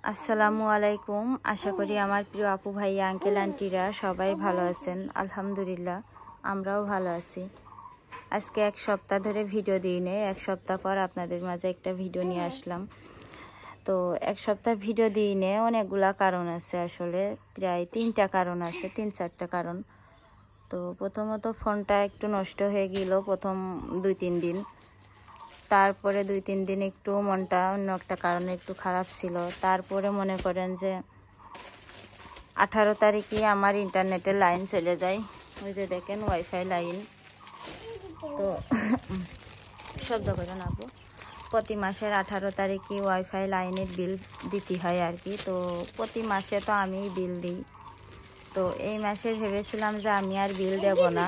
আসসালামু আলাইকুম। আশা করি আমার প্রিয় আপু ভাই আঙ্কেল আন্টিরা সবাই ভালো আছেন। আলহামদুলিল্লাহ আমরাও ভালো আছি। আজকে এক সপ্তাহ ধরে ভিডিও দিই নেই, এক সপ্তাহ পর আপনাদের মাঝে একটা ভিডিও নিয়ে আসলাম। তো এক সপ্তাহ ভিডিও দিই নেই, অনেকগুলা কারণ আছে, আসলে প্রায় 3টা কারণ আছে, 3-4টা কারণ। তো প্রথমত ফোনটা একটু নষ্ট হয়ে গেল প্রথম 2-3 দিন। তারপরে 2-3 দিন একটু মনটা অন্য একটা কারণে একটু খারাপ ছিল। তারপরে মনে করেন যে 18 তারিখে আমার ইন্টারনেটের লাইন চলে যায়। ওই যে দেখেন ওয়াইফাই লাইন। তো শব্দ করে না আপু, প্রতি মাসের 18 তারিখে ওয়াইফাই লাইনের বিল দিতে হয় আর কি। তো প্রতি মাসে তো আমি বিল দিই। তো এই মাসে ভেবেছিলাম যে আমি আর বিল দেব না,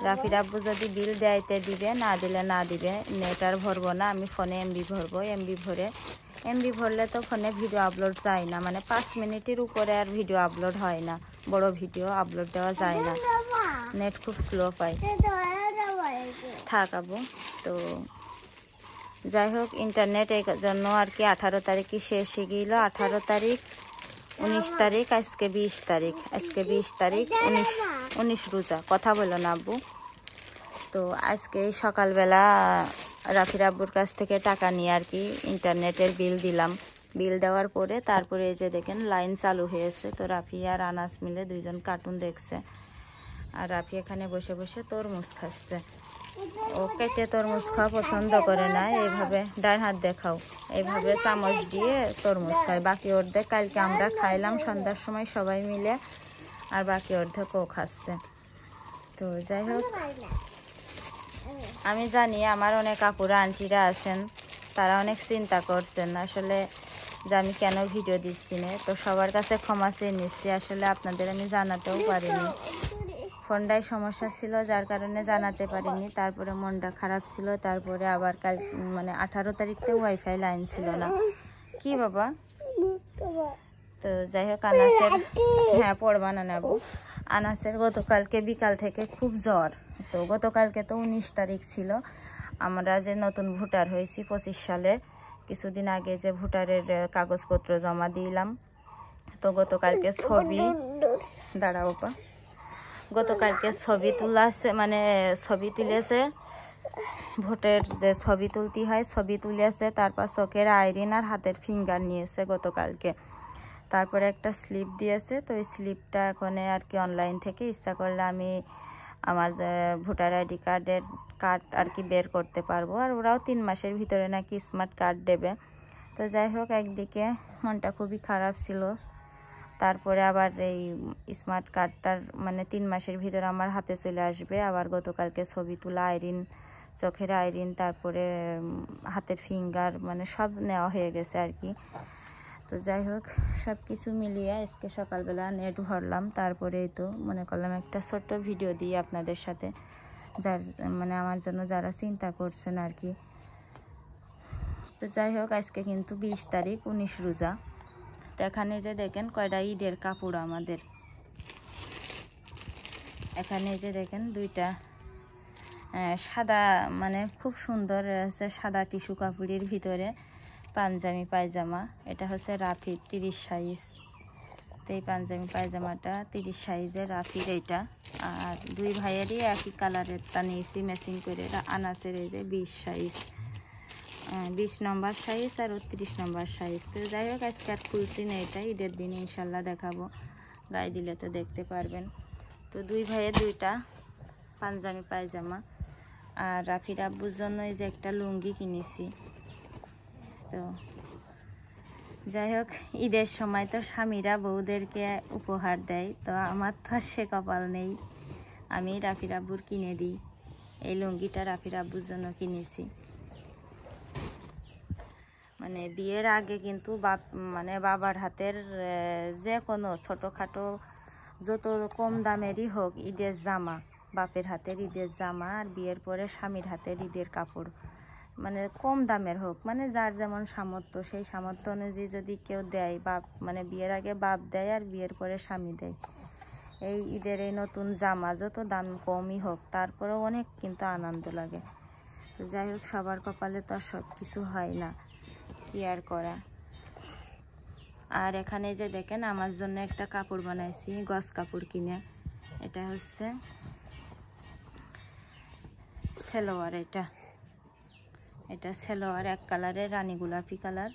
রাফির আব্বু যদি বিল দেয়তে দিবে, না দিলে না দিবে, নেট আর ভরবো না, আমি ফোনে এমবি ভরবো। এমবি ভরলে তো ফোনে ভিডিও আপলোড যায় না, মানে 5 মিনিটের উপরে আর ভিডিও আপলোড হয় না, বড় ভিডিও আপলোড দেওয়া যায় না, নেট খুব স্লো পাই। থাক আবু। তো যাই হোক, ইন্টারনেট এই জন্য আর কি 18 তারিখে শেষ হয়ে গেল। 18 তারিখ, 19 তারিখ, আজকে 20 তারিখ, আজকে 20 তারিখ, 19 রোজা, কথা বলো না আব্বু। তো আজকে সকালবেলা রাফির আব্বুর কাছ থেকে টাকা নিয়ে আর কি ইন্টারনেটের বিল দিলাম। বিল দেওয়ার পরে তারপরে এই যে দেখেন লাইন চালু হয়েছে। তো রাফি আর আনাস মিলে 2জন কার্টুন দেখছে, আর রাফি এখানে বসে বসে তরমুজ খাচ্ছে। ও কেটে তরমুজ খাওয়া পছন্দ করে না, এইভাবে ডান হাত দেখাও, এইভাবে চামচ দিয়ে তরমুজ খায়। বাকি অর্ধেক কালকে আমরা খাইলাম সন্ধ্যার সময় সবাই মিলে, আর বাকি অর্ধেক ও খাচ্ছে। তো যাই হোক, আমি জানি আমার অনেক আপুরা আন্টিরা আছেন, তারা অনেক চিন্তা করছেন আসলে যে আমি কেন ভিডিও দিচ্ছি না। তো সবার কাছে ক্ষমা চেয়ে নিচ্ছি, আসলে আপনাদের আমি জানাতেও পারিনি, ফোনটায় সমস্যা ছিল যার কারণে জানাতে পারিনি। তারপরে মনটা খারাপ ছিল, তারপরে আবার কাল মানে 18 তারিখতে ওয়াইফাই লাইন ছিল না। কি বাবা? তো যাই হোক, আনাসের, হ্যাঁ পড়বা না নেব, আনাসের গতকালকে বিকাল থেকে খুব জ্বর। তো গতকালকে তো 19 তারিখ ছিল, আমরা যে নতুন ভোটার হয়েছি 25 সালে, কিছুদিন আগে যে ভোটারের কাগজপত্র জমা দিলাম। তো গতকালকে ছবি, দাঁড়াও পা, গতকালকে ছবি তুলাছে, মানে ছবি তুলেছে, ভোটের যে ছবি তুলতে হয় ছবি তুলেছে, তারপর চোখের আইরিন আর হাতের ফিঙ্গার নিয়েছে গতকালকে। তারপরে একটা স্লিপ দিয়েছে। তো এই স্লিপটা এখন আর কি অনলাইন থেকে ইচ্ছা করলে আমি আমার যে ভোটার আইডি কার্ডের কার্ড আর কি বের করতে পারবো, আর ওরাও 3 মাসের ভিতরে নাকি স্মার্ট কার্ড দেবে। তো যাই হোক, একদিকে মনটা খুবই খারাপ ছিল, তারপরে আবার এই স্মার্ট কার্ডটার মানে 3 মাসের ভিতরে আমার হাতে চলে আসবে। আবার গতকালকে ছবি তোলা, আইরিন, চোখের আইরিন, তারপরে হাতের ফিঙ্গার, মানে সব নেওয়া হয়ে গেছে আর কি। তো যাই হোক, সব কিছু মিলিয়ে আজকে সকালবেলা নেট ভরলাম। তারপরেই তো মনে করলাম একটা ছোট্ট ভিডিও দিই আপনাদের সাথে, যার মানে আমার জন্য যারা চিন্তা করছেন আর কি। তো যাই হোক, আজকে কিন্তু 20 তারিখ, 19 রোজা। তো এখানে যে দেখেন কয়টা ঈদের কাপড় আমাদের, এখানে যে দেখেন 2টা সাদা, মানে খুব সুন্দর আছে, সাদা টিস্যু কাপড়ের ভিতরে পাঞ্জাবি পায়জামা। এটা হচ্ছে রাফির 30 সাইজ। তো এই পাঞ্জাবি পায়জামাটা 30 সাইজের রাফির এইটা, আর 2 ভাইয়েরই একই কালারেরটা নিয়েছি ম্যাচিং করে। এটা আনাসের এই যে 20 সাইজ, 20 নম্বর সাইজ আর 30 নম্বর সাইজ। তো যাই হোক, আজকে আর খুলছি না, এটা ঈদের দিনে ইনশাল্লাহ দেখাবো, গায়ে দিলে তো দেখতে পারবেন। তো 2 ভাইয়ের 2টা পাঞ্জাবি পায়জামা, আর রাফির আব্বুর জন্য এই যে একটা লুঙ্গি কিনেছি। তো যাই হোক, ঈদের সময় তো স্বামীরা বউদেরকে উপহার দেয়, তো আমার তো আর সে কপাল নেই, আমি রাফির আব্বুর কিনে দিই। এই লুঙ্গিটা রাফির আব্বুর জন্য কিনেছি। মানে বিয়ের আগে কিন্তু মানে বাবার হাতের যে কোনো ছোটোখাটো যত কম দামেরই হোক ঈদের জামা, বাপের হাতের ঈদের জামা, আর বিয়ের পরে স্বামীর হাতের ঈদের কাপড়, মানে কম দামের হোক, মানে যার যেমন সামর্থ্য, সেই সামর্থ্য অনুযায়ী যদি কেউ দেয়, বাপ মানে বিয়ের আগে বাপ দেয় আর বিয়ের পরে স্বামী দেয়। এই ঈদের এই নতুন জামা যত দাম কমই হোক, তারপরেও অনেক কিন্তু আনন্দ লাগে। তো যাই হোক, সবার কপালে তো আর সব কিছু হয় না, কি আর করা। আর এখানে যে দেখেন আমার জন্য একটা কাপড় বানাইছি, গস কাপড় কিনে। এটা হচ্ছে সালোয়ার, এটা সালোয়ার এক কালারের, রানী গোলাপি কালার।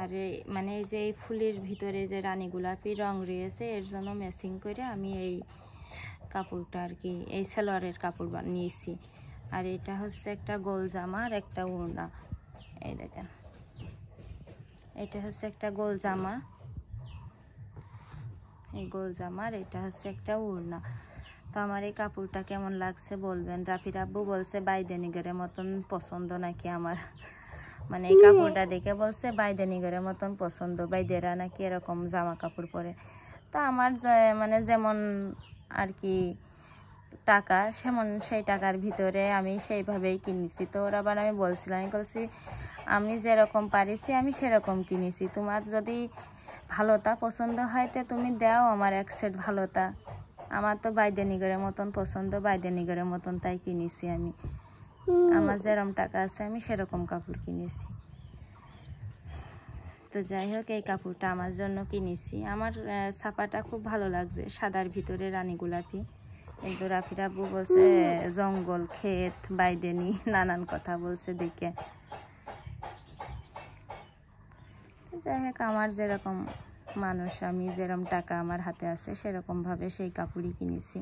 আর মানে এই যে এই ফুলের ভিতরে যে রানী গোলাপি রং রয়েছে, এর জন্য ম্যাচিং করে আমি এই কাপড়টা আর কি, এই সালোয়ারের কাপড় নিয়েছি। আর এটা হচ্ছে একটা গোল জামা আর একটা ওড়না। এই দেখেন, এটা হচ্ছে একটা গোল জামা, এই গোল জামার এটা হচ্ছে একটা ওড়না। তো আমার এই কাপড়টা কেমন লাগছে বলবেন। রাফির আব্বু বলছে বাইদেনিগরের মতন পছন্দ নাকি আমার, মানে এই কাপড়টা দেখে বলছে বাইদেনিগরের মতন পছন্দ, বাইদেরা নাকি এরকম জামা কাপড় পরে। তো আমার মানে যেমন আর কি টাকা, সেই টাকার ভিতরে আমি সেইভাবেই কিনেছি। তো ওরা আবার আমি বলছিলাম, আমি বলছি আমি যেরকম পারিছি আমি সেরকম কিনেছি, তোমার যদি ভালোটা পছন্দ হয় তো তুমি দাও আমার এক সেট ভালোটা। আমার তো বাইদেনিগরের মতন পছন্দ, বাইদেনিগরের মতন তাই কিনেছি আমি। আমার যেরকম টাকা আছে আমি সেরকম কাপড় কিনেছি। তো যাই হোক, এই কাপড়টা আমার জন্য কিনেছি। আমার ছাপাটা খুব ভালো লাগছে, সাদার ভিতরে রানী গোলাপি। কিন্তু রাফির আব্বু বলছে জঙ্গল, ক্ষেত, বাইদেনি, নানান কথা বলছে দেখে। যাই হোক, আমার যেরকম মানুষ, আমি যেরকম টাকা আমার হাতে আছে সেরকমভাবে সেই কাপড়ই কিনেছি।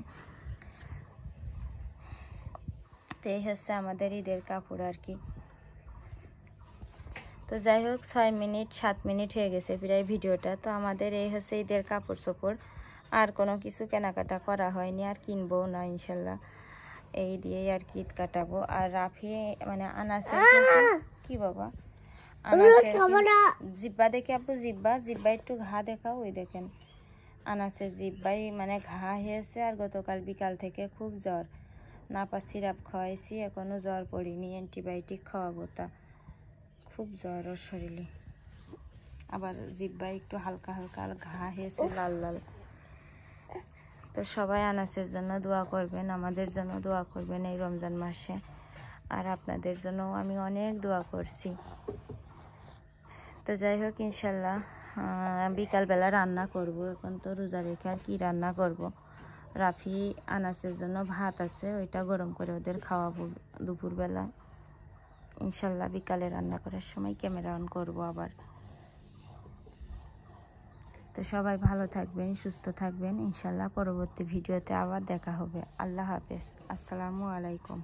তো এই হচ্ছে আমাদের ঈদের কাপড় আর কি। তো যাই হোক, 6 মিনিট 7 মিনিট হয়ে গেছে প্রায় ভিডিওটা। তো আমাদের এই হচ্ছে ঈদের কাপড় চোপড়, আর কোনো কিছু কেনাকাটা করা হয়নি, আর কিনবো না ইনশাল্লাহ। এই দিয়েই আর কি ঈদ কাটাবো। আর রাফি মানে আনাসের কি বাবা, আনাসের জিব্বা দেখে আপু, জিব্বা একটু ঘা দেখাও। ওই দেখেন আনাসের জিব্বাই মানে ঘা হয়েছে। আর গতকাল বিকাল থেকে খুব জ্বর, নাপা সিরাপ খাওয়াইছি, এখনো জ্বর পড়িনি, অ্যান্টিবায়োটিক খাওয়াবো। তা খুব জ্বর ওর শরীরে, আবার জিব্বাই একটু হালকা হালকা ঘা হয়েছে, লাল লাল। তো সবাই আনাসের জন্য দোয়া করবেন, আমাদের জন্য দোয়া করবেন এই রমজান মাসে। আর আপনাদের জন্য আমি অনেক দোয়া করছি। তো যাই হোক, ইনশাল্লাহ বিকালবেলা রান্না করব। এখন তো রোজা রেখে আর কি রান্না করব। রাফি আনাসের জন্য ভাত আছে, ওইটা গরম করে ওদের খাওয়াবো দুপুরবেলা। ইনশাল্লাহ বিকালে রান্না করার সময় ক্যামেরা অন করব আবার। তো সবাই ভালো থাকবেন, সুস্থ থাকবেন। ইনশাল্লাহ পরবর্তী ভিডিওতে আবার দেখা হবে। আল্লাহ হাফেজ, আসসালামু আলাইকুম।